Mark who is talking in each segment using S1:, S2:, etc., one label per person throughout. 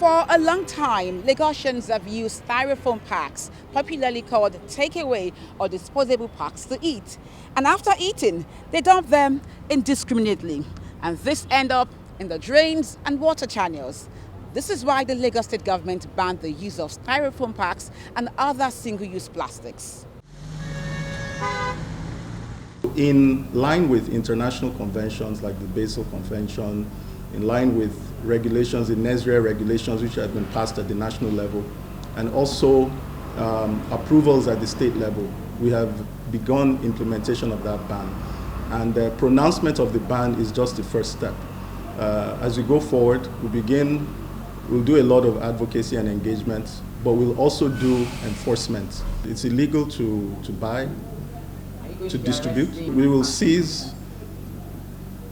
S1: For a long time, Lagosians have used styrofoam packs, popularly called takeaway or disposable packs, to eat. And after eating, they dump them indiscriminately. And this ends up in the drains and water channels. This is why the Lagos State government banned the use of styrofoam packs and other single-use plastics.
S2: In line with international conventions like the Basel Convention, in line with regulations, the NESRIA regulations which have been passed at the national level, and also approvals at the state level, we have begun implementation of that ban. And the pronouncement of the ban is just the first step. As we go forward, we'll do a lot of advocacy and engagement, but we'll also do enforcement. It's illegal to buy, to distribute. We will seize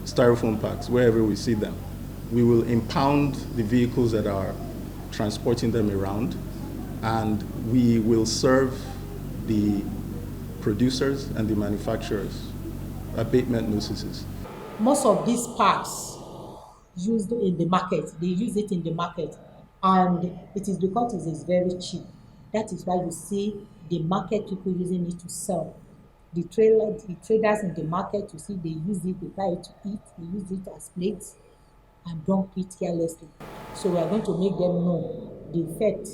S2: styrofoam packs wherever we see them. We will impound the vehicles that are transporting them around, and we will serve the producers and the manufacturers abatement notices.
S3: Most of these packs used in the market, they use it in the market, and it is because it is very cheap. That is why you see the market people using it to sell. The traders in the market, you see, they use it, they buy it to eat, they use it as plates and dump it carelessly. So we are going to make them know the effect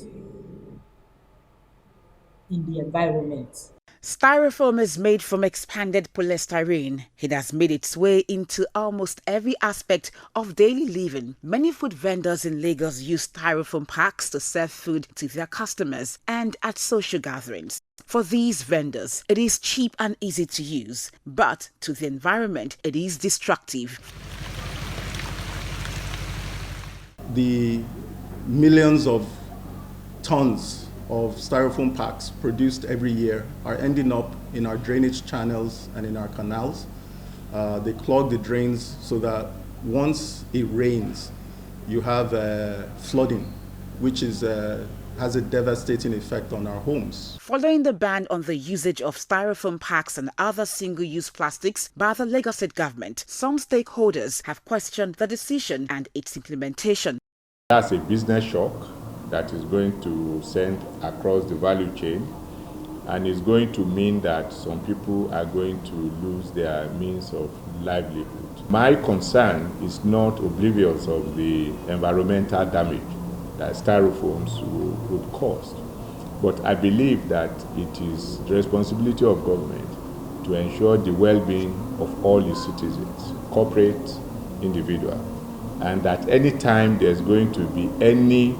S3: in the environment.
S1: Styrofoam is made from expanded polystyrene. It has made its way into almost every aspect of daily living. Many food vendors in Lagos use styrofoam packs to serve food to their customers and at social gatherings. For these vendors, it is cheap and easy to use, but to the environment, it is destructive.
S2: The millions of tons of styrofoam packs produced every year are ending up in our drainage channels and in our canals. They clog the drains so that once it rains, you have flooding, which has a devastating effect on our homes.
S1: Following the ban on the usage of styrofoam packs and other single-use plastics by the Lagos State government, some stakeholders have questioned the decision and its implementation.
S4: That's a business shock that is going to send across the value chain, and is going to mean that some people are going to lose their means of livelihood. My concern is not oblivious of the environmental damage that styrofoams would cause, but I believe that it is the responsibility of government to ensure the well-being of all its citizens, corporate, individual, and that any time there's going to be any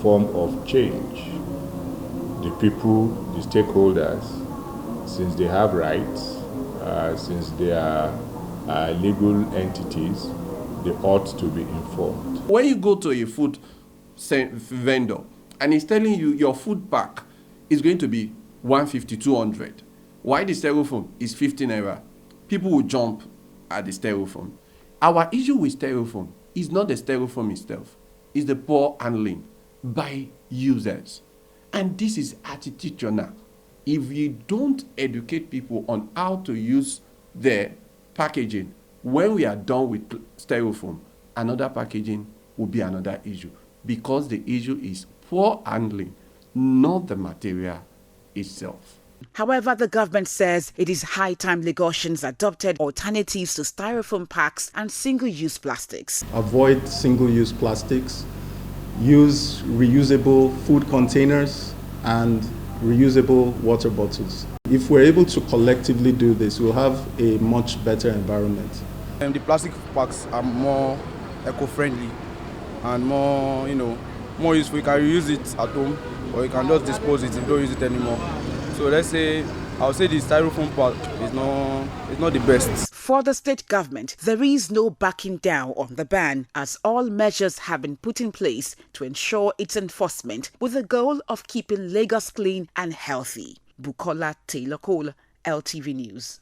S4: form of change, the people, the stakeholders, since they have rights, since they are legal entities, they ought to be informed.
S5: When you go to a food vendor and he's telling you your food pack is going to be 150, 200, why the styrofoam is 15 naira, people will jump at the styrofoam. Our issue with styrofoam is not the styrofoam itself, it's the poor handling by users. And this is attitudinal. If you don't educate people on how to use their packaging, when we are done with styrofoam, another packaging will be another issue, because the issue is poor handling, not the material itself.
S1: However, the government says it is high time Lagosians adopted alternatives to styrofoam packs and single-use plastics.
S2: Avoid single-use plastics, use reusable food containers and reusable water bottles. If we're able to collectively do this, we'll have a much better environment.
S6: And the plastic packs are more eco-friendly and more, more useful. You can reuse it at home, or you can just dispose it if you don't use it anymore. So let's say, I would say the styrofoam pack is not the best.
S1: For the state government, there is no backing down on the ban, as all measures have been put in place to ensure its enforcement, with the goal of keeping Lagos clean and healthy. Bukola Taylor Cole, LTV News.